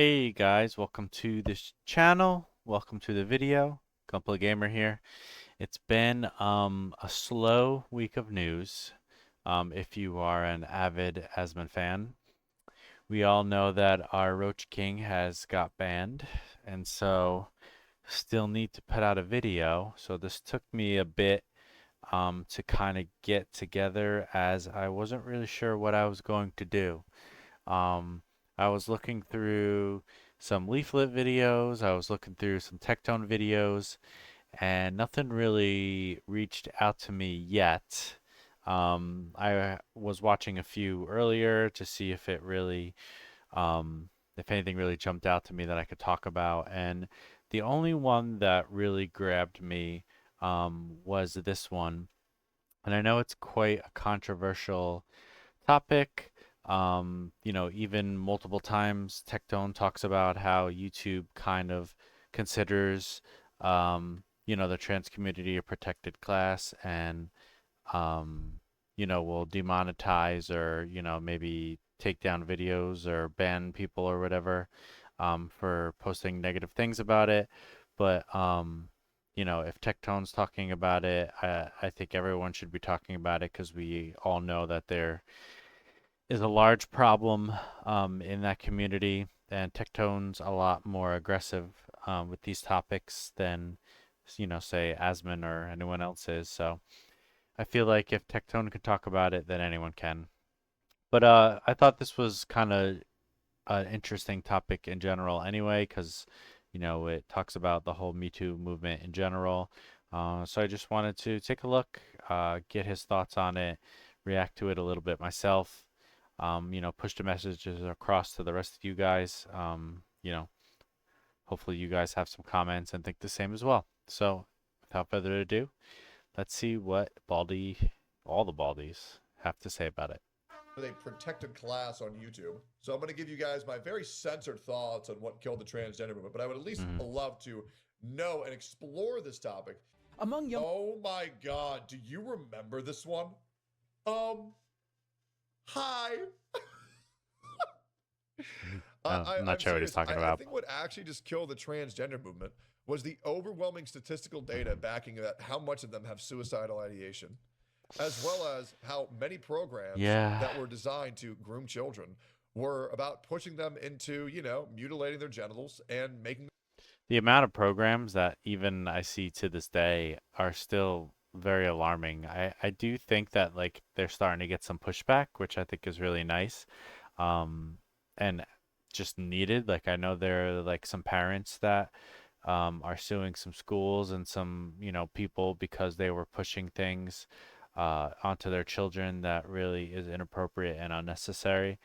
Hey guys, welcome to this channel. Welcome to the video. Gunpla Gamer here. It's been a slow week of news. If you are an avid Asmon fan, we all know that our Roach King has got banned, and so still need to put out a video. So this took me a bit to kind of get together as I wasn't really sure what I was going to do. Um, I was looking through some leaflet videos, I was looking through some Tectone videos, and nothing really reached out to me yet. I was watching a few earlier to see if anything really jumped out to me that I could talk about. And the only one that really grabbed me was this one. And I know it's quite a controversial topic. Even multiple times, Tectone talks about how YouTube kind of considers, the trans community a protected class and, will demonetize or, maybe take down videos or ban people or whatever, for posting negative things about it. But, if Tectone's talking about it, I think everyone should be talking about it because we all know that there is a large problem in that community, and Tectone's a lot more aggressive with these topics than, say Asmon or anyone else is. So I feel like if Tectone can talk about it, then anyone can. But I thought this was kind of an interesting topic in general anyway, because it talks about the whole Me Too movement in general. So I just wanted to take a look, get his thoughts on it, react to it a little bit myself. Push the messages across to the rest of you guys. Hopefully you guys have some comments and think the same as well. So without further ado, let's see what all the Baldies have to say about it. With a protected class on YouTube. So I'm going to give you guys my very censored thoughts on what killed the transgender movement, but I would at least Hmm. love to know and explore this topic. Among young Oh my God, do you remember this one? Um, Hi. I'm I'm not sure what he's serious. talking I about. think what actually just killed the transgender movement was the overwhelming statistical data backing that how much of them have suicidal ideation, as well as how many programs Yeah. that were designed to groom children were about pushing them into, mutilating their genitals and making. The amount of programs that even I see to this day are still very alarming. I do think that like they're starting to get some pushback, which I think is really nice. And just needed. Like I know there are like some parents that are suing some schools and some, people because they were pushing things onto their children that really is inappropriate and unnecessary.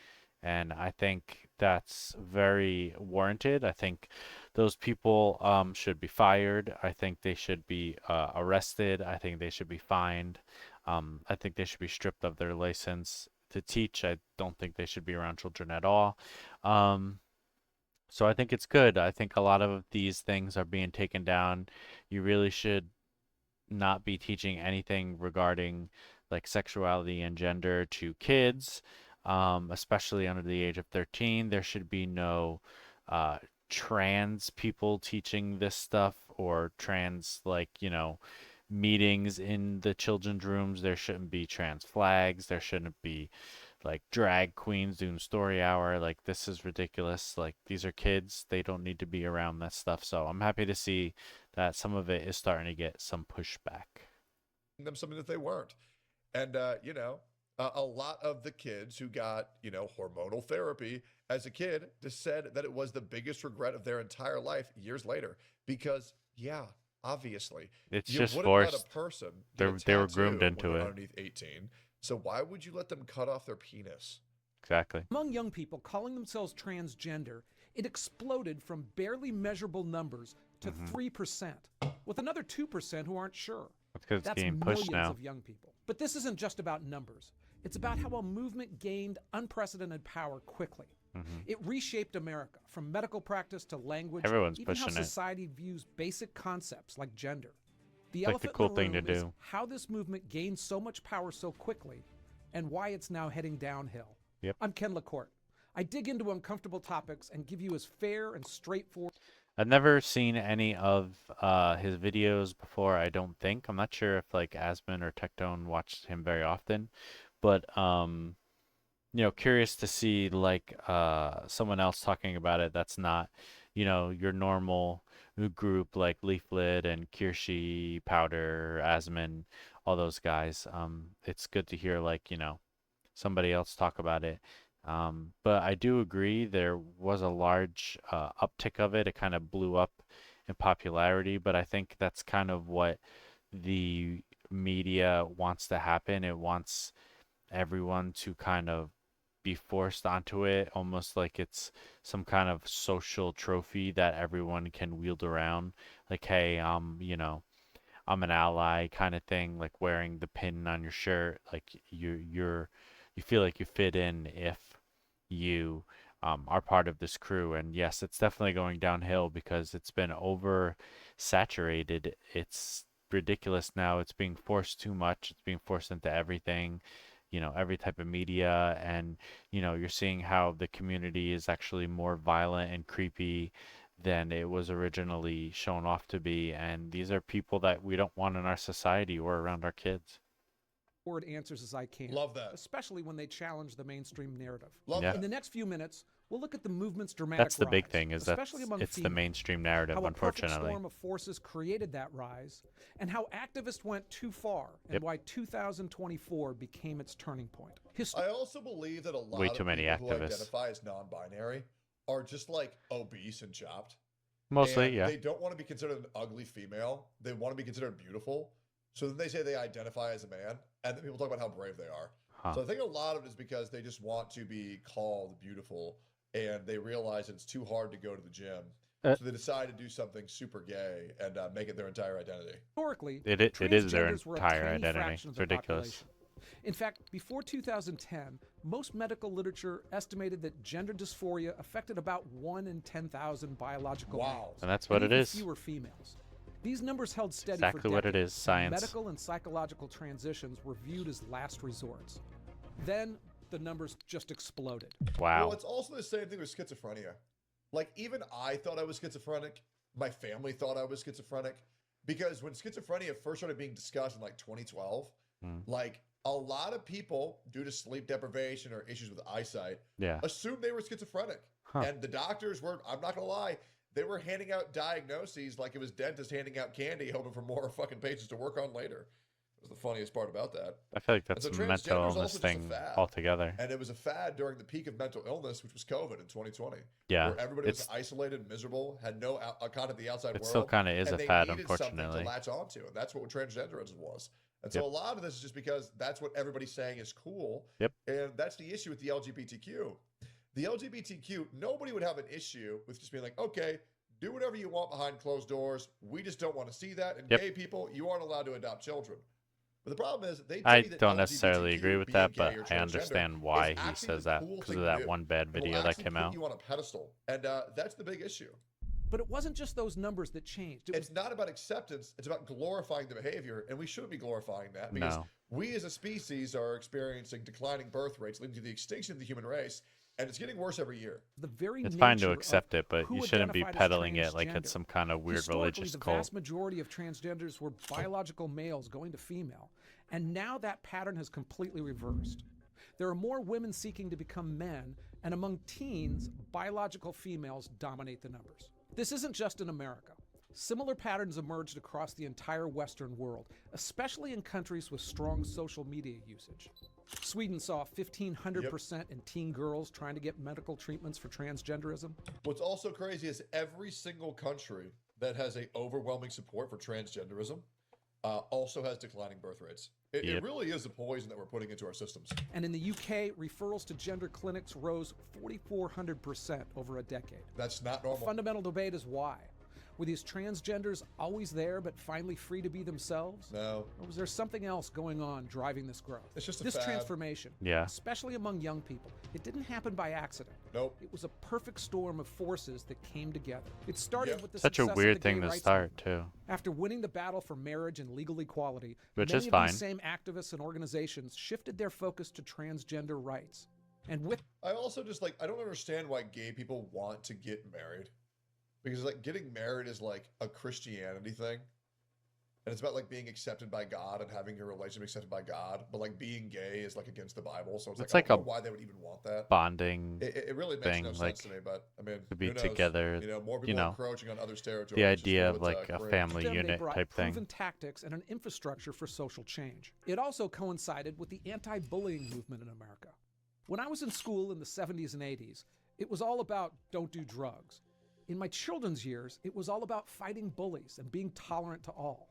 And I think that's very warranted. I think those people should be fired. I think they should be arrested. I think they should be fined. I think they should be stripped of their license to teach. I don't think they should be around children at all. Um, so I think it's good. I think a lot of these things are being taken down. You really should not be teaching anything regarding like sexuality and gender to kids, especially under the age of 13. There should be no uh, trans people teaching this stuff or trans, like, meetings in the children's rooms. There shouldn't be trans flags. There shouldn't be like drag queens doing story hour. Like, this is ridiculous. Like, these are kids. They don't need to be around that stuff. So I'm happy to see that some of it is starting to get some pushback. Them something that they weren't. And, a lot of the kids who got, hormonal therapy as a kid just said that it was the biggest regret of their entire life years later. Because, yeah, obviously, It's you just wouldn't let a forced. person get a They were groomed tattoo when into they're it. underneath 18. So why would you let them cut off their penis? Exactly. among young people calling themselves transgender, it exploded from barely measurable numbers to Hmm. 3%, with another 2% who aren't sure. That's because it's That's getting pushed millions now. of young people. But this isn't just about numbers. It's about how a movement gained unprecedented power quickly. Hmm. It reshaped America from medical practice to language, Everyone's even how pushing it. society views basic concepts like gender. The It's like the elephant in cool the thing to room is do. how this movement gained so much power so quickly and why it's now heading downhill. Yep. I'm Ken LaCourte. I dig into uncomfortable topics and give you as fair and straightforward. I've never seen any of his videos before, I don't think. I'm not sure if like Asmon or Tectone watched him very often, but curious to see like someone else talking about it that's not, your normal group like Leaflet and Kirshi, Powder, Asmon, all those guys. It's good to hear like, somebody else talk about it. But I do agree there was a large uptick of it. It kind of blew up in popularity, but I think that's kind of what the media wants to happen. It wants everyone to kind of be forced onto it, almost like it's some kind of social trophy that everyone can wield around. Like, hey, I'm an ally kind of thing, like wearing the pin on your shirt, like you feel like you fit in if you are part of this crew. And yes, it's definitely going downhill because it's been oversaturated. It's ridiculous now. It's being forced too much. It's being forced into everything, every type of media. And, you're seeing how the community is actually more violent and creepy than it was originally shown off to be. And these are people that we don't want in our society or around our kids. Answers as I can. Love that. Especially when they challenge the mainstream narrative. Love Yeah. In the that. next few minutes, we'll look at the movement's dramatic That's the big rise, thing, is that especially among it's the females, mainstream narrative, how a perfect unfortunately. storm of forces created that rise, and how activists went too far, and Yep. why 2024 became its turning point. I also believe that a lot Way of too many people who activists. identify as non-binary are just like obese and chopped. Mostly, And yeah. they don't want to be considered an ugly female. They want to be considered beautiful. So then they say they identify as a man, and then people talk about how brave they are. Huh. So I think a lot of it is because they just want to be called beautiful, and they realize it's too hard to go to the gym. Uh, So they decide to do something super gay and make it their entire identity. Historically, It is their transgenders were a entire tiny identity. fraction of It's the ridiculous. population. In fact, before 2010, most medical literature estimated that gender dysphoria affected about 1 in 10,000 biological Wow. males. And that's what it even is. Fewer females. These numbers held steady Exactly for what it decades. is, science. Medical and psychological transitions were viewed as last resorts. Then the numbers just exploded. Wow. Well, it's also the same thing with schizophrenia. Like, even I thought I was schizophrenic. My family thought I was schizophrenic. Because when schizophrenia first started being discussed in like 2012, like a lot of people, due to sleep deprivation or issues with eyesight, Yeah. assumed they were schizophrenic. Huh. And the doctors were, I'm not going to lie, they were handing out diagnoses like it was dentists handing out candy, hoping for more fucking patients to work on later. It was the funniest part about that. I feel like that's so a mental transgender is illness also just a thing fad. altogether. And it was a fad during the peak of mental illness, which was COVID in 2020. Yeah. Where everybody was It's isolated, miserable, had no contact with the outside it world. still kind of is and a they fad, needed something unfortunately. to latch onto. And that's what transgenderism was. And so Yep. a lot of this is just because that's what everybody's saying is cool. Yep. And that's the issue with the LGBTQ. The LGBTQ, nobody would have an issue with just being like, okay, do whatever you want behind closed doors. We just don't want to see that. And Yep. gay people, you aren't allowed to adopt children. But the problem is, they tell I you that don't necessarily LGBTQ agree with being that, gay but or I transgender understand is why he actually says the that cool because thing of to that do. one bad It will video that actually came put out. you on a pedestal, and that's the big issue. But it wasn't just those numbers that changed. It was It's not about acceptance; it's about glorifying the behavior, and we shouldn't be glorifying that because No. we as a species are experiencing declining birth rates, leading to the extinction of the human race, and it's getting worse every year. the very It's fine to nature of accept it, but who you shouldn't be identified as peddling it like it's transgender. some kind of weird Historically, religious the cult. vast majority of transgenders were biological males going to female, and now that pattern has completely reversed. There are more women seeking to become men, and among teens, biological females dominate the numbers. This isn't just in America. Similar patterns emerged across the entire Western world, especially in countries with strong social media usage. Sweden saw 1,500% in teen girls trying to get medical treatments for transgenderism. What's also crazy is every single country that has a overwhelming support for transgenderism also has declining birth rates. It Yep. really is a poison that we're putting into our systems. And in the UK, referrals to gender clinics rose 4,400% over a decade. That's not The normal. fundamental debate is why. Were these transgenders always there but finally free to be themselves? No. Or was there something else going on driving this growth? It's just a this fad. transformation, Yeah. especially among young people, it didn't happen by accident. Nope. It was a perfect storm of forces that came together. It started Yep. with the Such a success of weird the thing gay to rights start, movement. too. After winning the battle for marriage and legal equality, Which many is of fine. these same activists and organizations shifted their focus to transgender rights. And with I also just like, I don't understand why gay people want to get married. Because like getting married is like a Christianity thing. And it's about like being accepted by God and having your relationship accepted by God. But like being gay is like against the Bible. So it's like, It's I don't like know a why they would even want that. bonding It really makes no thing, sense to like me, but I mean, to be who knows? together, You know, more you people know, encroaching on others' the territory. It's just a idea little of bit like a cringe. family them, they unit brought type proven thing. tactics and an infrastructure for social change. It also coincided with the anti-bullying movement in America. When I was in school in the 70s and 80s, it was all about don't do drugs. In my children's years, it was all about fighting bullies and being tolerant to all.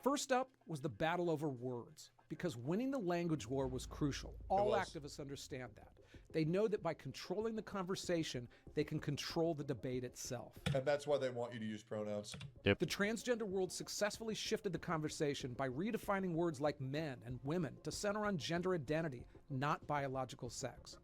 First up was the battle over words, because winning the language war was crucial. All activists understand that. They know that by controlling the conversation, they can control the debate itself. And that's why they want you to use pronouns. Yep. The transgender world successfully shifted the conversation by redefining words like men and women to center on gender identity, not biological sex.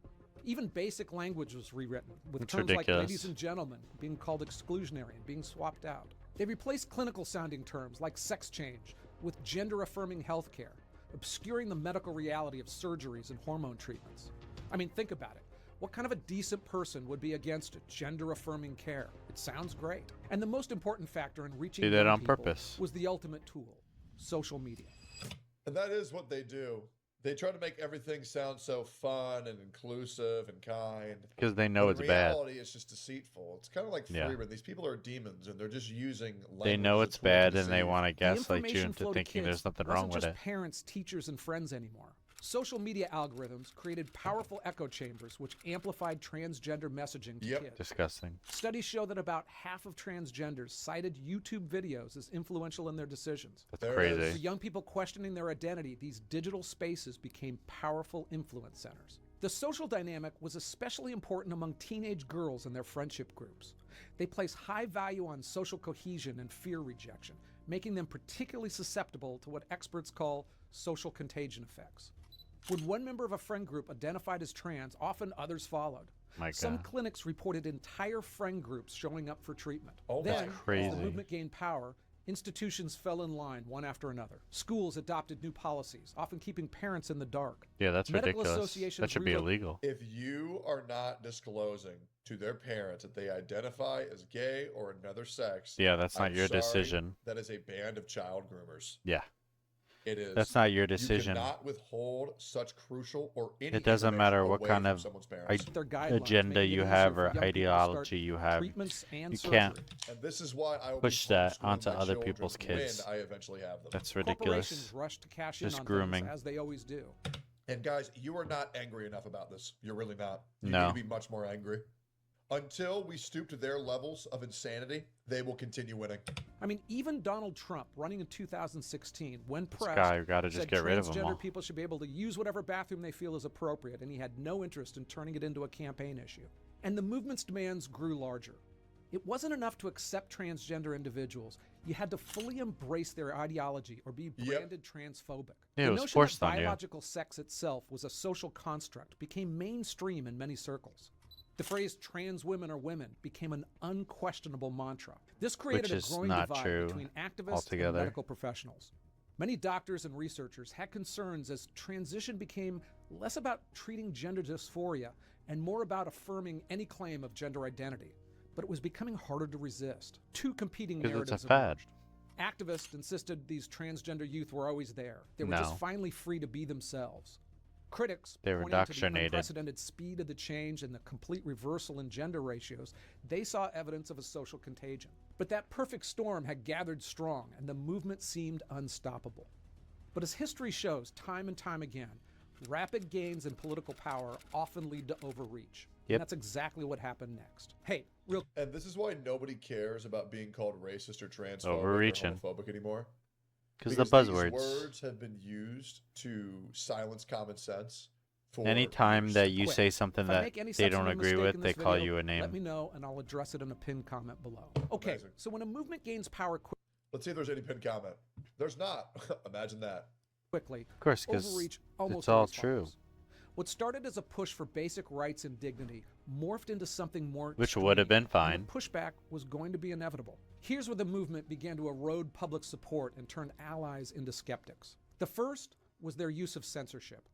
Even basic language was rewritten, with It's terms ridiculous. like ladies and gentlemen being called exclusionary and being swapped out. They replaced clinical sounding terms like sex change with gender affirming healthcare, obscuring the medical reality of surgeries and hormone treatments. I mean, think about it. What kind of a decent person would be against gender affirming care? It sounds great. And the most important factor in reaching Do that young on people purpose. was the ultimate tool: social media. And that is what they do. They try to make everything sound so fun and inclusive and kind. Because they know But it's in bad. reality, it's just deceitful. It's kind of like Yeah. Freeman. These people are demons, and they're just using language They know as a it's tool to bad and they deceive. want to The gaslight you information into flow to thinking kids there's nothing wasn't wrong with just it. parents, teachers, and friends anymore. Social media algorithms created powerful echo chambers which amplified transgender messaging to Yep. kids. Disgusting. Studies show that about half of transgenders cited YouTube videos as influential in their decisions. That's There it is. For crazy. young people questioning their identity, these digital spaces became powerful influence centers. The social dynamic was especially important among teenage girls and their friendship groups. They place high value on social cohesion and fear rejection, making them particularly susceptible to what experts call social contagion effects. When one member of a friend group identified as trans, often others followed. My Some God. clinics reported entire friend groups showing up for treatment. Oh my Then, God. as Crazy. the movement gained power, institutions fell in line one after another. Schools adopted new policies, often keeping parents in the dark. Yeah, that's Medical ridiculous. That associations should be rewrote- illegal. If you are not disclosing to their parents that they identify as gay or another sex, Yeah, that's not I'm your sorry, decision. That is a band of child groomers. Yeah, It is. that's not your You decision. cannot withhold such crucial or any It doesn't information matter what away kind from of someone's parents. their guidelines, agenda making it you easier have for or young people to ideology start you have. treatments and You surgery. can't And this is why I will push be that homeschooling onto my other children people's when kids. I eventually have them. That's Corporations ridiculous. rush to cash in Just on grooming. things, as they always do. And guys, you are not angry enough about this. You're really not. You No. need to be much more angry. Until we stoop to their levels of insanity, they will continue winning. I mean, even Donald Trump, running in 2016, when This pressed, guy, we gotta just said get rid of them all. transgender people should be able to use whatever bathroom they feel is appropriate, and he had no interest in turning it into a campaign issue. And the movement's demands grew larger. It wasn't enough to accept transgender individuals. You had to fully embrace their ideology or be branded transphobic. Yeah, the it was notion forced that on you. biological sex itself was a social construct became mainstream in many circles. The phrase trans women are women became an unquestionable mantra. This created Which is a growing not divide true between activists altogether. and medical professionals. Many doctors and researchers had concerns as transition became less about treating gender dysphoria and more about affirming any claim of gender identity. But it was becoming harder to resist. Two competing 'Cause it's a narratives fad. emerged. Activists insisted these transgender youth were always there. They were No. just finally free to be themselves. Critics, They were pointing to the indoctrinated. unprecedented speed of the change and the complete reversal in gender ratios, they saw evidence of a social contagion. But that perfect storm had gathered strong, and the movement seemed unstoppable. But as history shows time and time again, rapid gains in political power often lead to overreach. Yep. And that's exactly what happened next. Hey, real And this is why nobody cares about being called racist or transphobic Overreaching. or homophobic anymore. Because the These buzzwords. words have been used to silence common sense for Anytime years. that you quick. say something If I that make any they don't substantive agree mistake with, in they this call video, you a let name. me know and I'll address it in a pinned comment below. Okay, Amazing. so when a movement gains power Let's see if there's any pinned comment. There's not. Imagine that. quickly, Of course, because overreach almost it's all always true. follows. What started as a push for basic rights and dignity morphed into something more Which would have been extreme, fine. and the pushback was going to be inevitable. Here's where the movement began to erode public support and turn allies into skeptics. The first was their use of censorship.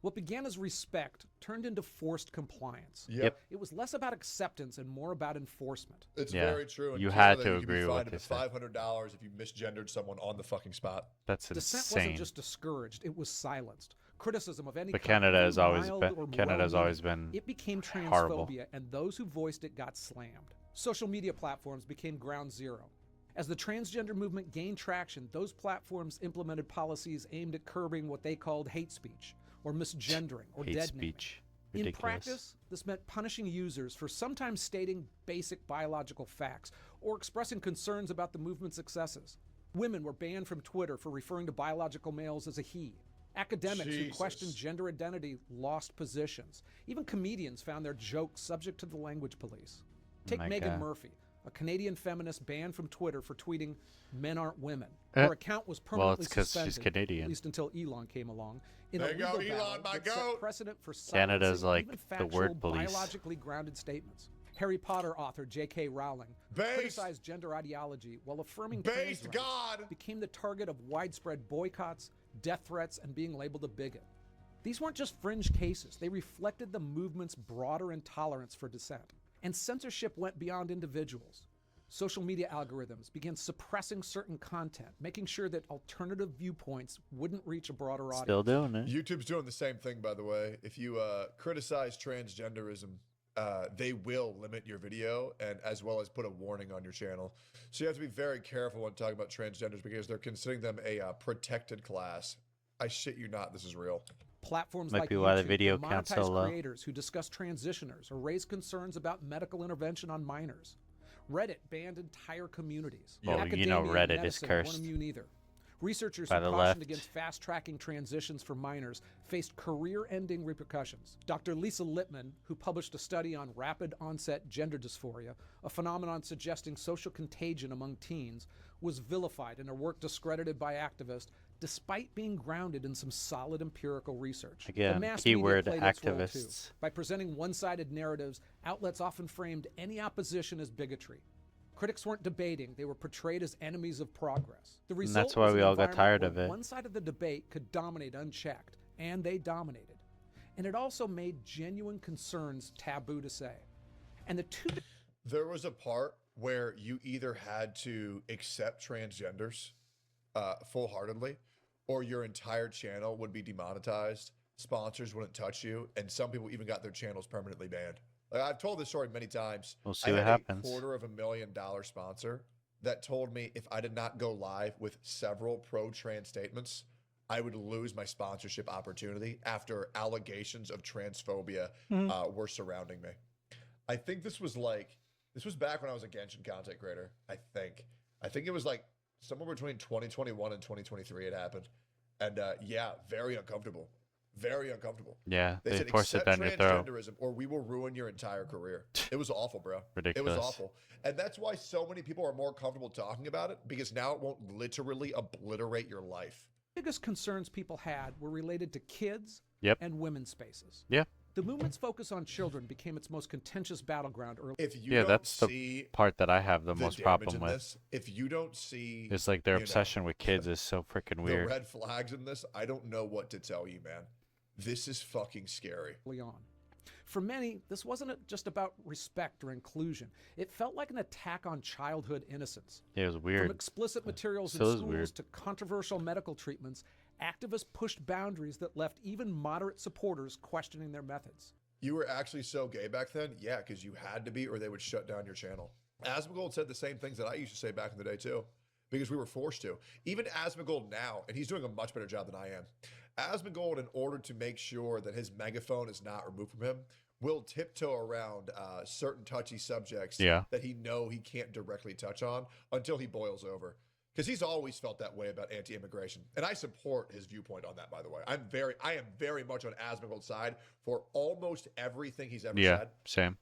What began as respect turned into forced compliance. Yep. It was less about acceptance and more about enforcement. It's Yeah. very true. In You Canada, had to you could be agree with what fined they up to said. $500 if you misgendered someone on the fucking spot. That's Dissent insane. wasn't just discouraged, it was silenced. Criticism of any But kind, Canada even has always mild been or Canada's always well-meaning, been it became horrible. transphobia, and those who voiced it got slammed. Social media platforms became ground zero. As the transgender movement gained traction, those platforms implemented policies aimed at curbing what they called hate speech, or misgendering, or hate dead speech. naming. In Ridiculous. practice, this meant punishing users for sometimes stating basic biological facts or expressing concerns about the movement's excesses. Women were banned from Twitter for referring to biological males as a he. Academics who Jesus. questioned gender identity lost positions. Even comedians found their jokes subject to the language police. Take My Megan God. Murphy, a Canadian feminist banned from Twitter for tweeting, "Men aren't women." Her account was permanently it's 'cause she's suspended, Canadian. at least until Elon came along, in There a you go, legal Elon, battle my that set goat. precedent for Canada's silencing like even the factual, word police. biologically grounded statements. Harry Potter author J.K. Rowling Based. criticized gender ideology while affirming Based trans rights, God. became the target of widespread boycotts, death threats, and being labeled a bigot. These weren't just fringe cases. They reflected the movement's broader intolerance for dissent. And censorship went beyond individuals. Social media algorithms began suppressing certain content, making sure that alternative viewpoints wouldn't reach a broader audience. Still doing it. YouTube's doing the same thing, by the way. If you criticize transgenderism, they will limit your video and as well as put a warning on your channel. So you have to be very careful when talking about transgenders because they're considering them a protected class. I shit you not, this is real. Platforms Might like be why the YouTube video will count's monetize so low. creators who discuss transitioners or raise concerns about medical intervention on minors. Reddit banned entire communities. Well, Academia you know and Reddit is medicine cursed weren't immune either. Researchers by who the cautioned left. against fast-tracking transitions for minors faced career-ending repercussions. Dr. Lisa Lippman, who published a study on rapid-onset gender dysphoria, a phenomenon suggesting social contagion among teens, was vilified and her work discredited by activists despite being grounded in some solid empirical research. Again, the mass keyword media played its role too. activists. By presenting one-sided narratives, outlets often framed any opposition as bigotry. Critics weren't debating, they were portrayed as enemies of progress. The result that's why was we an all got environment tired where of it. one side of the debate could dominate unchecked, and they dominated. And it also made genuine concerns taboo to say. And the two There was a part where you either had to accept transgenders full-heartedly or your entire channel would be demonetized, sponsors wouldn't touch you, and some people even got their channels permanently banned. Like, I've told this story many times. We'll see I what had happens. a $250,000 sponsor that told me if I did not go live with several pro-trans statements, I would lose my sponsorship opportunity after allegations of transphobia were surrounding me. I think this was back when I was a Genshin content creator. I think it was like somewhere between 2021 and 2023 it happened. And yeah, very uncomfortable. Very uncomfortable. Yeah, They they said, force it accept down your throat. transgenderism or we will ruin your entire career. It was awful, bro. Ridiculous. It was awful. And that's why so many people are more comfortable talking about it because now it won't literally obliterate your life. biggest concerns people had were related to kids Yep. and women's spaces. Yeah. The movement's focus on children became its most contentious battleground early. If you Yeah, don't that's the see part that I have the the most damage problem in with. this, if you don't see It's like their you know, obsession with kids is so freaking the weird. red flags in this, I don't know what to tell you, man. This is fucking scary. On. For many, this wasn't just about respect or inclusion. It felt like an attack on childhood innocence. It was From weird. explicit materials Still in is schools weird. to controversial medical treatments, activists pushed boundaries that left even moderate supporters questioning their methods. You were actually so gay back then? Yeah, because you had to be or they would shut down your channel. Asmongold said the same things that I used to say back in the day too, because we were forced to. Even Asmongold now, and he's doing a much better job than I am. Asmongold, in order to make sure that his megaphone is not removed from him, will tiptoe around certain touchy subjects Yeah. that he can't directly touch on until he boils over. Because he's always felt that way about anti-immigration. And I support his viewpoint on that, by the way. I am very much on Asmongold's side for almost everything he's ever Yeah, said. same.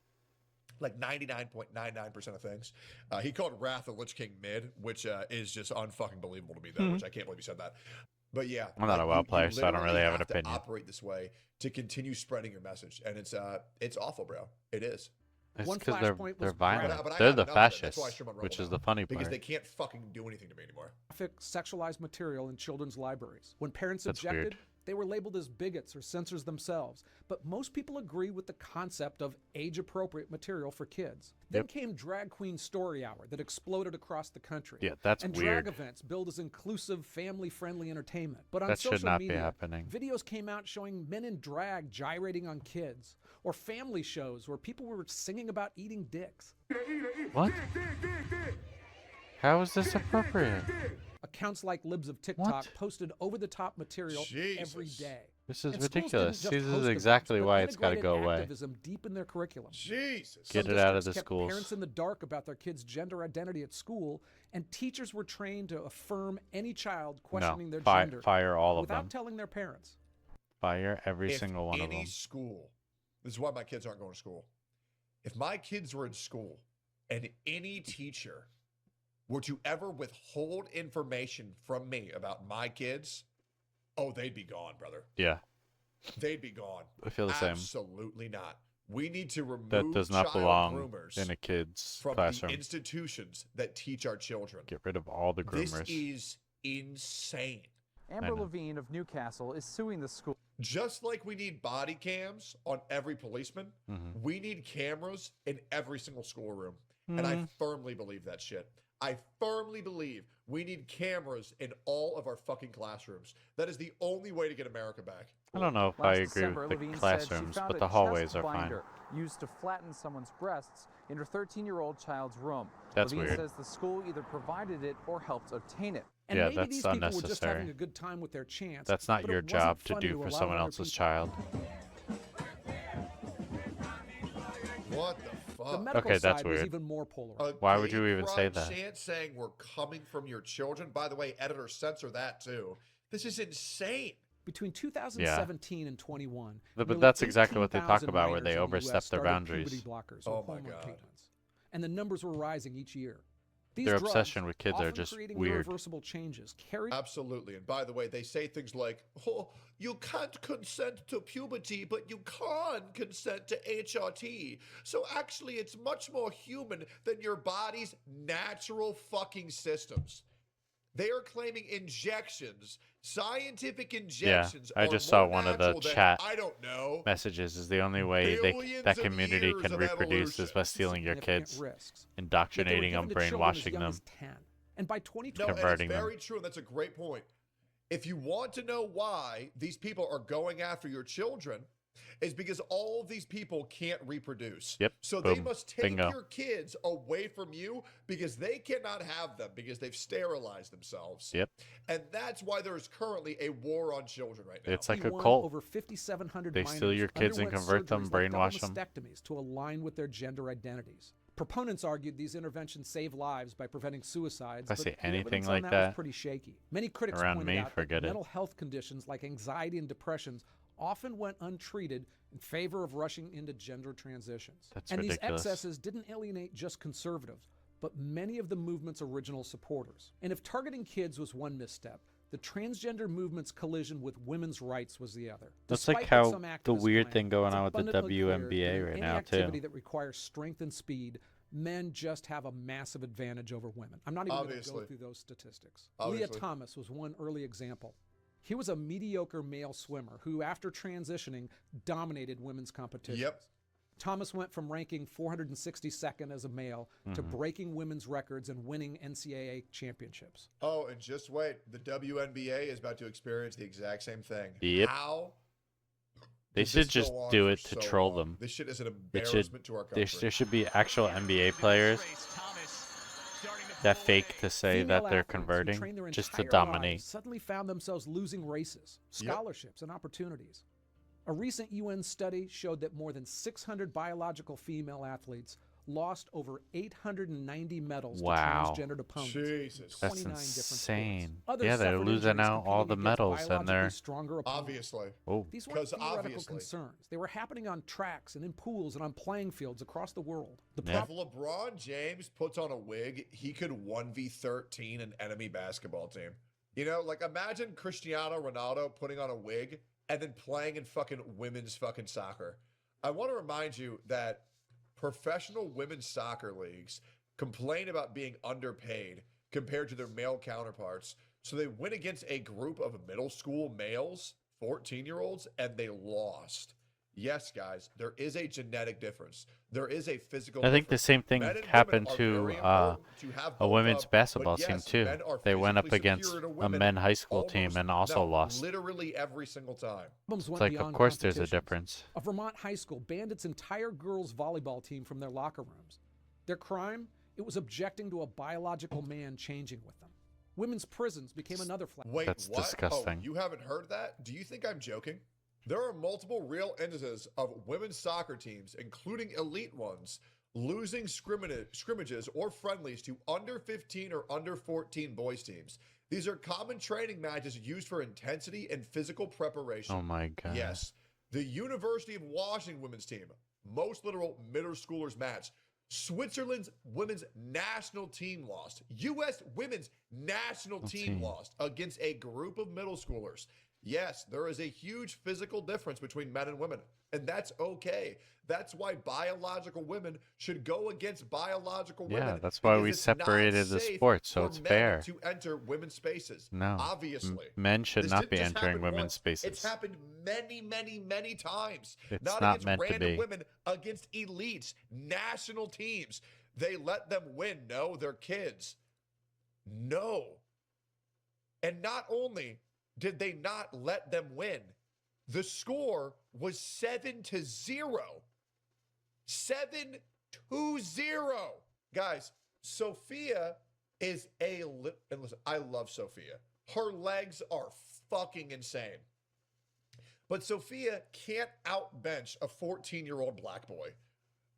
Like 99.99% of things. He called Wrath of Lich King mid, which is just unfucking believable to me, though, which I can't believe he said that. But yeah, I'm not a WoW player, so I don't literally really have an to opinion. operate this way to continue spreading your message, and it's awful, bro. It is. It's One because flashpoint they're was violent. But I They're have the enough of it. That's fascists, why I stream on Rumble which is now, the funny because part. they can't fucking do anything to me anymore. Graphic, sexualized material in children's libraries. When parents That's objected, weird. They were labeled as bigots or censors themselves, but most people agree with the concept of age-appropriate material for kids. Then Yep. came Drag Queen Story Hour that exploded across the country. Yeah, that's and weird. drag events billed as inclusive, family-friendly entertainment. But on That should social not be media, happening. videos came out showing men in drag gyrating on kids, or family shows where people were singing about eating dicks. What? How is this appropriate? Accounts like Libs of TikTok What? posted over-the-top material every Jesus. day. This is And schools didn't ridiculous. just See, this host is events, exactly but why it's got to integrated go away. activism deep in their curriculum. Jesus. Get Some it out of districts the kept schools. parents in the dark about their kids' gender identity at school, and teachers were trained to affirm any child questioning their gender Fire all of without them. telling their parents. Fire every If single one of any them. school, this is why my kids aren't going to school. If my kids were in school and any teacher were to ever withhold information from me about my kids, oh, they'd be gone, brother. Yeah, They'd be gone. I feel the same. Absolutely not. We need to remove That does not child belong groomers in a kid's from classroom. the institutions that teach our children. Get rid of all the This groomers. is insane. Amber know. Levine of Newcastle is suing the school. Just like we need body cams on every policeman, Mhm. we need cameras in every single schoolroom. And I firmly believe that shit. I firmly believe we need cameras in all of our fucking classrooms. That is the only way to get America back. I don't know if I Last agree December, with the Levine classrooms, said she found but a the hallways chest are fine. binder used to flatten someone's breasts in her 13-year-old child's room. That's Levine weird. says the school either provided it or helped obtain it. And Yeah, maybe that's these people were just unnecessary. having a good time with their chance. That's not but your it wasn't job to funny do for allow someone other else's people- child. What the The fuck? medical Okay, that's side was weird. even more polarized. Why would you even say pride that? chant saying we're coming from your children. By the way, editor, censor that too. This is insane. Between 2017 and 21, But nearly that's exactly what they talk 18,000 about, where they minors in the US overstep their started boundaries. puberty blockers Oh or my hormone God. treatments. And the numbers were rising each year. These Their drugs, obsession with kids are often just creating weird. irreversible changes, carry Absolutely. And by the way, they say things like, oh, you can't consent to puberty, but you can consent to HRT. So actually, it's much more human than your body's natural fucking systems. They are claiming injections, scientific injections. I are just more saw one of the natural than, chat I don't know. Messages is the only way Billions that of community years can of reproduce is evolution. by stealing your significant kids, risks. Yet they were indoctrinating them, given to children as brainwashing young them. as 10. And by No, 2020, and it's Converting them. very true, and that's a great point. If you want to know why these people are going after your children, is because all of these people can't reproduce. Yep, So they boom, must take bingo. your kids away from you because they cannot have them because they've sterilized themselves. Yep. And that's why there's currently a war on children right now. It's like a 21, cult. Over 5,700 They steal minors your kids and underwent convert them, surgeries like double brainwash them. mastectomies to align with their gender identities. Proponents argued these interventions save lives by preventing suicides. If I but see the anything evidence like on that was pretty shaky. Many critics around pointed me, out forget that it. mental health conditions like anxiety and depressions often went untreated in favor of rushing into gender transitions. That's and ridiculous. these excesses didn't alienate just conservatives, but many of the movement's original supporters. And if targeting kids was one misstep, the transgender movement's collision with women's rights was the other. That's Despite like what how some the activists weird claim, thing going it's on with the abundantly clear that WNBA in right any now, activity too. that requires strength and speed, men just have a massive advantage over women. I'm not even going to go Obviously. through those statistics. Obviously. Leah Thomas was one early example. He was a mediocre male swimmer who, after transitioning, dominated women's competitions. Yep. Thomas went from ranking 462nd as a male to breaking women's records and winning NCAA championships. Oh, and just wait. The WNBA is about to experience the exact same thing. Yep. How? They did should this go just on do for it to so troll long? them. This shit is an It should, embarrassment to our country. there should be actual NBA players that fake to say Female that they're athletes who converting trained their just to entire dominate. lives suddenly found themselves losing races, scholarships, and opportunities. A recent UN study showed that more than 600 biological female athletes lost over 890 medals Wow. to transgendered opponents. Jesus. That's 29 different insane. sports. Others Yeah, they're suffered losing injuries out all the competing against medals and biologically they're stronger opponents. Obviously. oh These weren't 'Cause theoretical obviously. concerns. They were happening on tracks and in pools and on playing fields across the world. The Yeah. If LeBron James puts on a wig, he could 1v13 an enemy basketball team. You know, like imagine Cristiano Ronaldo putting on a wig and then playing in fucking women's fucking soccer. I want to remind you that professional women's soccer leagues complain about being underpaid compared to their male counterparts. So they went against a group of middle school males 14-year-olds, and they lost. Yes, guys, there is a genetic difference. There is a physical I think the difference. same thing Men and women happened are to very important to have a both women's of, but basketball team yes, too. men are They went physically up against superior to a women men high school team almost, and also no, lost. literally every single time. Problems It's went like, of beyond course, there's a competitions. difference. A Vermont high school banned its entire girls' volleyball team from their locker rooms. Their crime? It was objecting to a biological man changing with them. Women's prisons became another flag. Wait, That's what? disgusting. Oh, you haven't heard that? Do you think I'm joking? There are multiple real instances of women's soccer teams, including elite ones, losing scrimmages or friendlies to under 15 or under 14 boys teams. These are common training matches used for intensity and physical preparation. Oh my God. Yes. The University of Washington women's team, most literal middle schoolers match. Switzerland's women's national team lost. U.S. women's national team lost against a group of middle schoolers. Yes, there is a huge physical difference between men and women, and that's okay. That's why biological women should go against biological women. Yeah, that's why because we it's not separated the safe sport, so for it's men fair. to enter women's spaces. No. Obviously. Men should This not didn't be just entering happen women's once. spaces. It's happened many, many, many times. It's Not not against meant to random be. women, against elites, national teams. They let them win. No, they're kids. No. And not only did they not let them win, the score was 7-0. 7-0. Guys, Sophia is and listen, I love Sophia. Her legs are fucking insane. But Sophia can't outbench a 14-year-old black boy.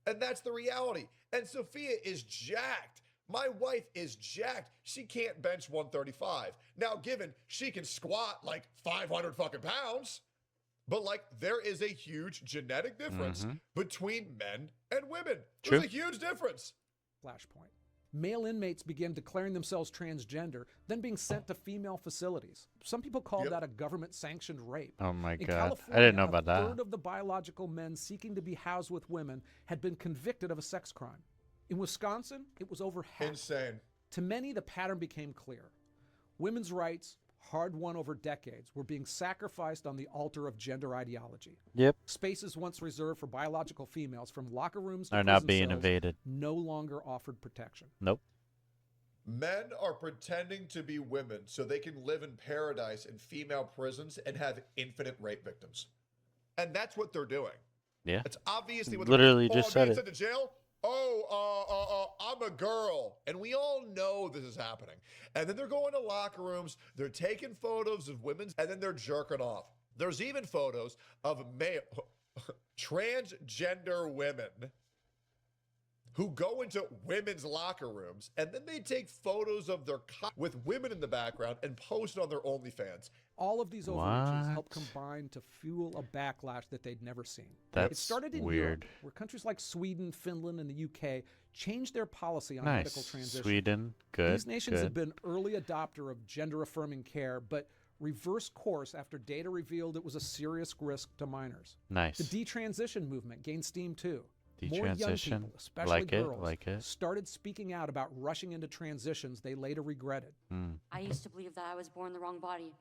And that's the reality. And Sophia is jacked. My wife is jacked. She can't bench 135. Now, given she can squat like 500 fucking pounds, but like there is a huge genetic difference between men and women. There's a huge difference. Flashpoint. Male inmates began declaring themselves transgender, then being sent to female facilities. Some people call that a government-sanctioned rape. Oh my In God. California, I didn't know about a that. third of the biological men seeking to be housed with women had been convicted of a sex crime. In Wisconsin, it was over half. Insane. To many, the pattern became clear. Women's rights, hard won over decades, were being sacrificed on the altar of gender ideology. Yep. Spaces once reserved for biological females, from locker rooms to Are now prison being cells, invaded. no longer offered protection. Nope. Men are pretending to be women so they can live in paradise in female prisons and have infinite rape victims. And that's what they're doing. Yeah. It's obviously what Literally they're doing. just I'm said being it. sent to jail? I'm a girl. And we all know this is happening. And then they're going to locker rooms, they're taking photos of women, and then they're jerking off. There's even photos of transgender women who go into women's locker rooms, and then they take photos of their with women in the background and post it on their OnlyFans. All of these overreaches help What? combine to fuel a backlash that they'd never seen. It That's started in weird. Europe, where countries like Sweden, Finland, and the UK changed their policy on medical Nice. transition. Sweden. Good. These nations good. have been early adopter of gender-affirming care, but reversed course after data revealed it was a serious risk to minors. Nice. The detransition movement gained steam too. More young Detransition. people, especially Like it, girls, like it. started speaking out about rushing into transitions they later regretted. I used to believe that I was born in the wrong body.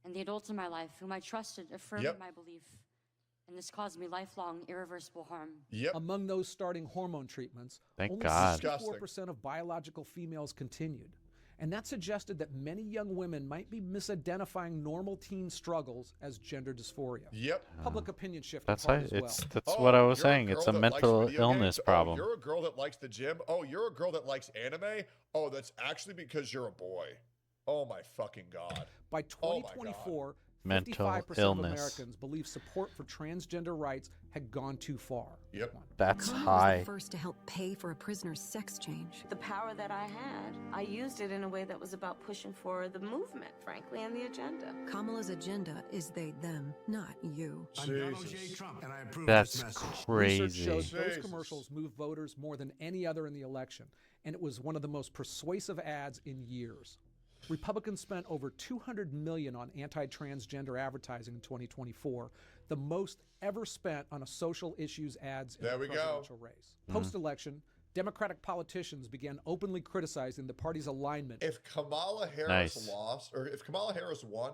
And the adults in my life, whom I trusted, affirmed my belief. And this caused me lifelong, irreversible harm. Among those starting hormone treatments, Thank only God. 64% of biological females continued. And that suggested that many young women might be misidentifying normal teen struggles as gender dysphoria. Public opinion shifted That's hard how as well. that's what I was you're a saying. It's girl a that likes mental video illness games? problem. Oh, you're a girl that likes the gym? Oh, you're a girl that likes anime? Oh, that's actually because you're a boy. Oh my fucking God. By Oh my 2024, Mental 55% of illness. Americans believe support for transgender rights had gone too far. That's Kamala was high. the first to help pay for a prisoner's sex change. The power that I had, I used it in a way that was about pushing for the movement, frankly, and the agenda. Kamala's agenda is they, them, not you. I'm Donald J. Trump, and I approve That's this message. Research crazy. shows those Jesus. commercials moved voters more than any other in the election, and it was one of the most persuasive ads in years. Republicans spent over $200 million on anti-transgender advertising in 2024, the most ever spent on a social issues ads in There the we go. presidential race. Post-election, Democratic politicians began openly criticizing the party's alignment. If Kamala Harris Nice. lost, or if Kamala Harris won,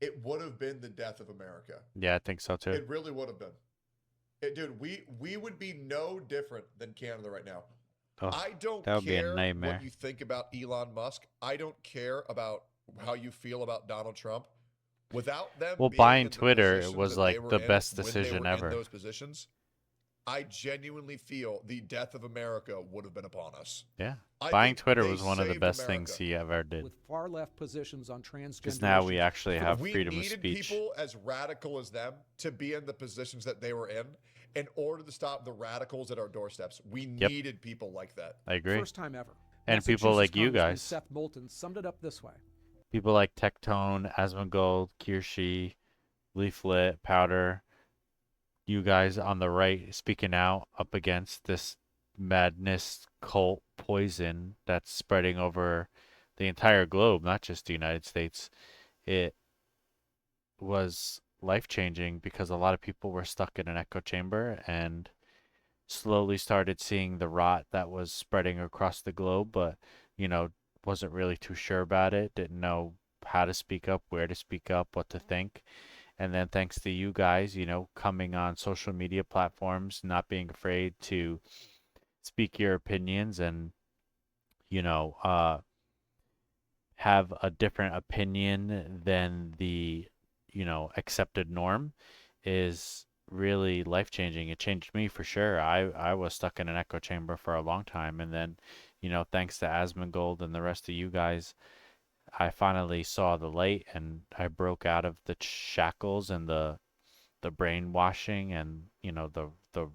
it would have been the death of America. Yeah, I think so too. It really would have been. Dude, we would be no different than Canada right now. Oh, I don't that would be a care nightmare. what you think about Elon Musk. I don't care about how you feel about Donald Trump. Without them Well, being buying in the Twitter positions was that they like were the in best when they decision were in ever. those positions, I genuinely feel the death of America would have been upon us. Yeah. I Buying think Twitter they was one of the saved best America. things he ever did. With far left positions on transgender Because now we issues. actually have We freedom of needed speech. people as radical as them to be in the positions that they were in order to stop the radicals at our doorsteps. We needed people like that. I agree. First time ever. And people like you Congressman guys. Seth Moulton summed it up this way. People like Tectone, Asmongold, Kirshi, Leaflet, Powder, you guys on the right speaking out up against this madness cult poison that's spreading over the entire globe, not just the United States. It was life-changing because a lot of people were stuck in an echo chamber and slowly started seeing the rot that was spreading across the globe, but, wasn't really too sure about it, didn't know how to speak up, where to speak up, what to think. And then thanks to you guys, coming on social media platforms, not being afraid to speak your opinions and, have a different opinion than the, accepted norm is really life-changing. It changed me for sure. I was stuck in an echo chamber for a long time. And then, thanks to Asmongold and the rest of you guys, I finally saw the light and I broke out of the shackles and the brainwashing and the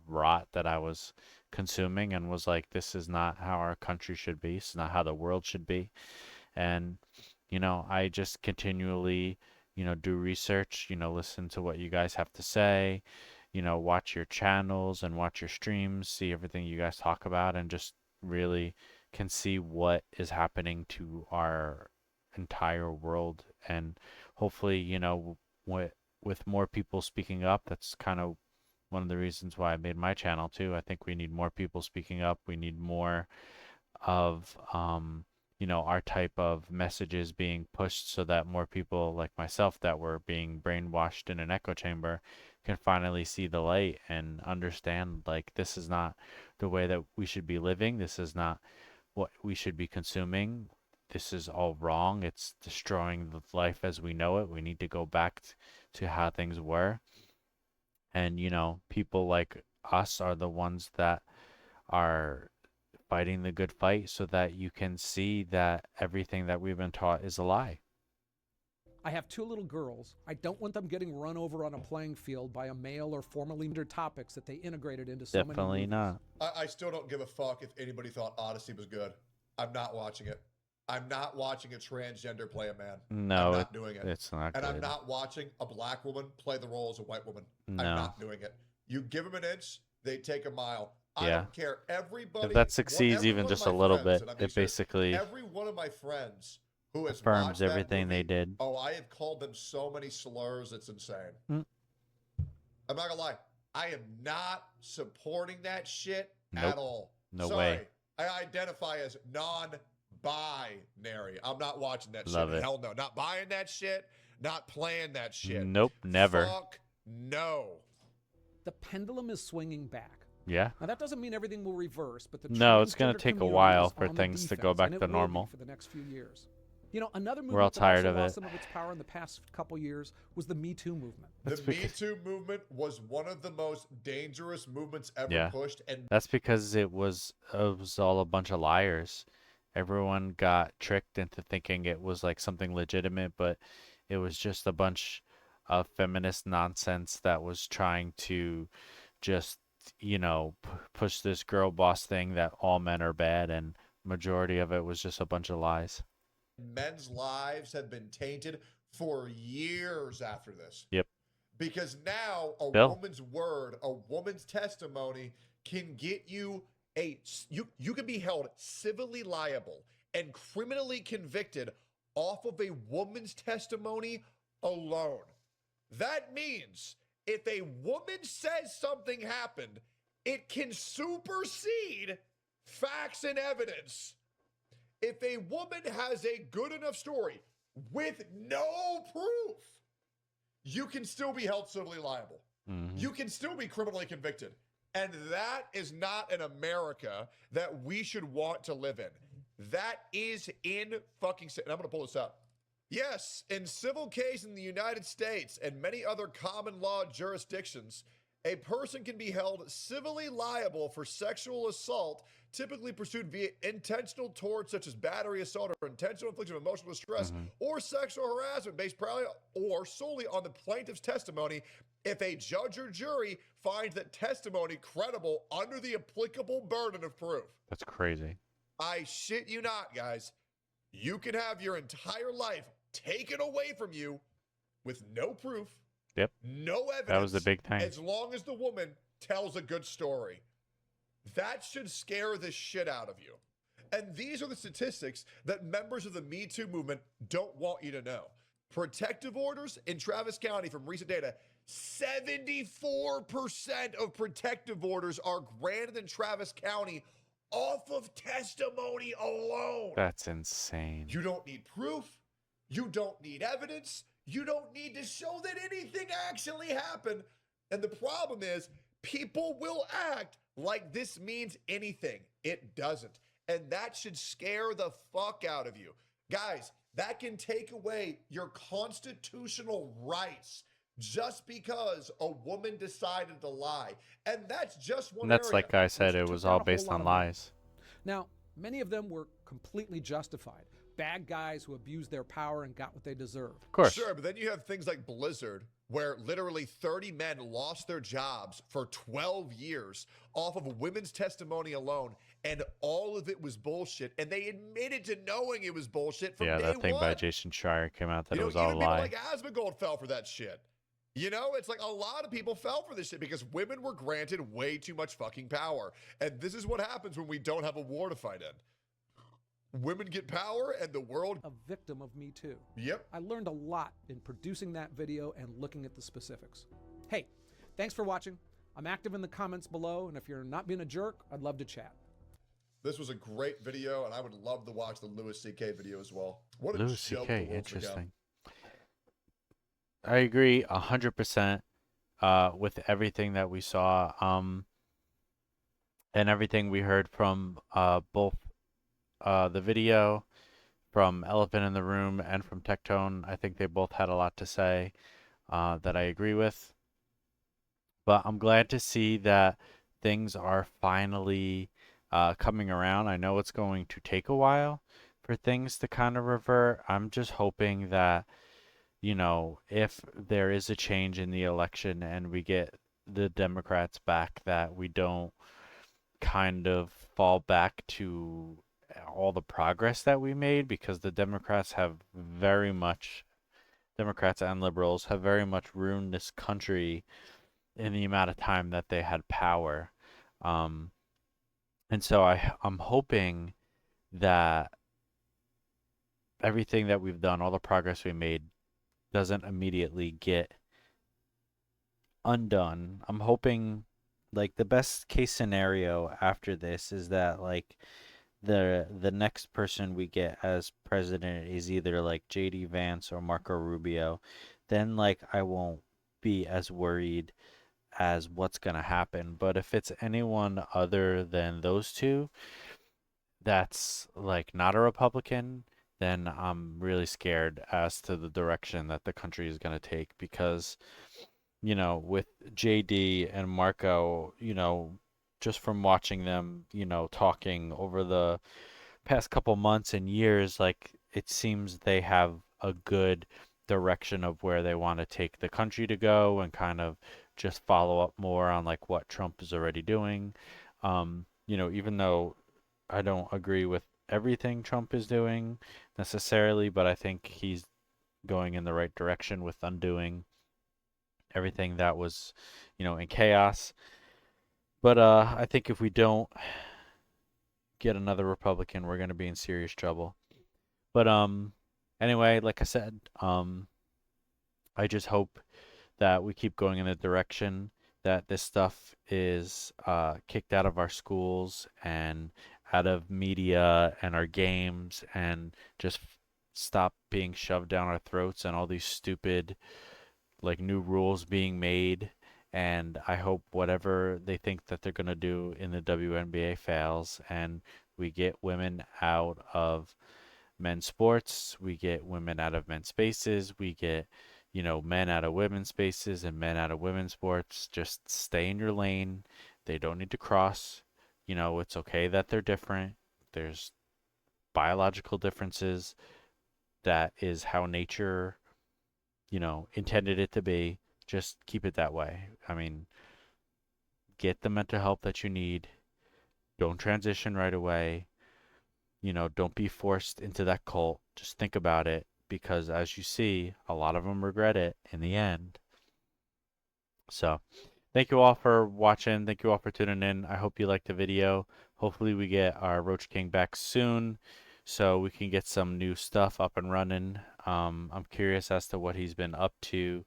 rot that I was consuming, and was like, this is not how our country should be. It's not how the world should be. And I just continually do research, listen to what you guys have to say, watch your channels and watch your streams, see everything you guys talk about, and just really can see what is happening to our entire world. And hopefully, with more people speaking up, that's kind of one of the reasons why I made my channel too. I think we need more people speaking up. We need more of our type of messages being pushed so that more people like myself that were being brainwashed in an echo chamber can finally see the light and understand, like, this is not the way that we should be living. This is not what we should be consuming. This is all wrong. It's destroying the life as we know it. We need to go back to how things were. And, people like us are the ones that are fighting the good fight so that you can see that everything that we've been taught is a lie. I have 2 little girls. I don't want them getting run over on a playing field by a male or formerly gendered topics that they integrated into so Definitely many movies. not. I still don't give a fuck if anybody thought Odyssey was good. I'm not watching it. I'm not watching a transgender play a man. No, I'm not doing it. It's not and good. I'm not watching a black woman play the role as a white woman. No. I'm not doing it. You give them an inch, they take a mile. I Yeah. don't care. Everybody. If that succeeds every even one of just my a little friends, bit, and I'm being it serious, basically every one of my friends who has affirms watched that everything they movie, did. Oh, I have called them so many slurs. It's insane. Mm. I'm not gonna lie. I am not supporting that shit Nope. at all. No Sorry. way. I identify as non-binary. I'm not watching that Love shit. it. Hell no. Not buying that shit. Not playing that shit. Nope, never. Fuck no. The pendulum is swinging back. Yeah. Now that doesn't mean everything will reverse, but the No, it's gonna transgender take a community while is for on the things to go defense, back and it to will be normal. for the next few years. Another movement We're all tired that of also lost it. some of its power in the past couple years was the Me Too movement. That's The Me because- Too movement was one of the most dangerous movements ever Yeah. pushed, and That's because it was all a bunch of liars. Everyone got tricked into thinking it was like something legitimate, but it was just a bunch of feminist nonsense that was trying to just, push this girl boss thing that all men are bad, and majority of it was just a bunch of lies. men's lives have been tainted for years after this. Yep. Because now a Bill? woman's word, a woman's testimony can get you you can be held civilly liable and criminally convicted off of a woman's testimony alone. That means if a woman says something happened, it can supersede facts and evidence. If a woman has a good enough story with no proof you can still be held civilly liable. You can still be criminally convicted. And that is not an America that we should want to live in. That is in fucking... And I'm going to pull this up. Yes, in civil case in the United States and many other common law jurisdictions, a person can be held civilly liable for sexual assault, typically pursued via intentional tort such as battery, assault, or intentional infliction of emotional distress, or sexual harassment based primarily or solely on the plaintiff's testimony if a judge or jury finds that testimony credible under the applicable burden of proof. That's crazy. I shit you not, guys. You can have your entire life taken away from you with no proof. Yep. No evidence. That was the big thing. As long as the woman tells a good story. That should scare the shit out of you. And these are the statistics that members of the Me Too movement don't want you to know. Protective orders in Travis County from recent data, 74% of protective orders are granted in Travis County off of testimony alone. That's insane. You don't need proof. You don't need evidence. You don't need to show that anything actually happened. And the problem is, people will act like this means anything. It doesn't. And that should scare the fuck out of you. Guys, that can take away your constitutional rights just because a woman decided to lie. And that's just one And that's area. like I said, it was all based on lies. Now, many of them were completely justified. Bad guys who abused their power and got what they deserved. Of course. Sure, but then you have things like Blizzard, where literally 30 men lost their jobs for 12 years off of women's testimony alone, and all of it was bullshit. And they admitted to knowing it was bullshit from day one. Yeah, that thing by Jason Schreier came out that it was all a even lie. people like Asmongold fell for that shit. You know, it's like a lot of people fell for this shit because women were granted way too much fucking power. And this is what happens when we don't have a war to fight in. Women get power and the world... A victim of Me Too. Yep. I learned a lot in producing that video and looking at the specifics. Hey, thanks for watching. I'm active in the comments below, and if you're not being a jerk, I'd love to chat. This was a great video, and I would love to watch the Louis C.K. video as well. What a Louis joke C.K. the world's become. Interesting. I agree 100% with everything that we saw and everything we heard from both the video, from Elephant in the Room, and from Tectone. I think they both had a lot to say that I agree with. But I'm glad to see that things are finally coming around. I know it's going to take a while for things to kind of revert. I'm just hoping that, you know, if there is a change in the election and we get the Democrats back, that we don't kind of fall back to all the progress that we made, because the Democrats and liberals have very much ruined this country in the amount of time that they had power. And so I'm hoping that everything that we've done, all the progress we made, doesn't immediately get undone. I'm hoping, like, the best case scenario after this is that, like, the next person we get as president is either like JD Vance or Marco Rubio. Then, like, I won't be as worried as what's gonna happen. But if it's anyone other than those two that's like not a Republican, then I'm really scared as to the direction that the country is gonna take, because, you know, with JD and Marco, you know, just from watching them, you know, talking over the past couple months and years, like, it seems they have a good direction of where they want to take the country to go, and kind of just follow up more on like what Trump is already doing. You know, even though I don't agree with everything Trump is doing necessarily, but I think he's going in the right direction with undoing everything that was, you know, in chaos. But I think if we don't get another Republican, we're going to be in serious trouble. But anyway, like I said, I just hope that we keep going in the direction that this stuff is kicked out of our schools and out of media and our games, and just stop being shoved down our throats, and all these stupid like new rules being made, and I hope whatever they think that they're gonna do in the WNBA fails, and we get women out of men's sports, we get women out of men's spaces, we get, men out of women's spaces and men out of women's sports. Just stay in your lane. They don't need to cross. It's okay that they're different. There's biological differences. That is how nature, intended it to be. Just keep it that way. I mean, get the mental help that you need. Don't transition right away. Don't be forced into that cult. Just think about it because as you see, a lot of them regret it in the end. So, thank you all for watching. Thank you all for tuning in. I hope you liked the video. Hopefully we get our Roach King back soon so we can get some new stuff up and running. I'm curious as to what he's been up to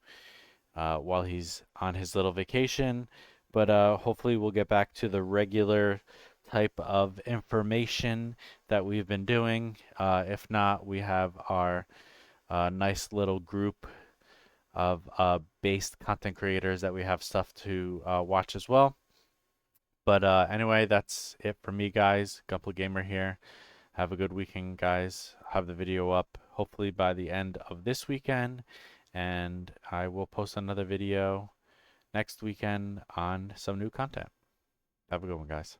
while he's on his little vacation. But hopefully we'll get back to the regular type of information that we've been doing. If not, we have our nice little group of based content creators that we have stuff to watch as well. But anyway, that's it for me, guys. Gunpla Gamer here. Have a good weekend, guys. Have the video up hopefully by the end of this weekend. And I will post another video next weekend on some new content. Have a good one, guys.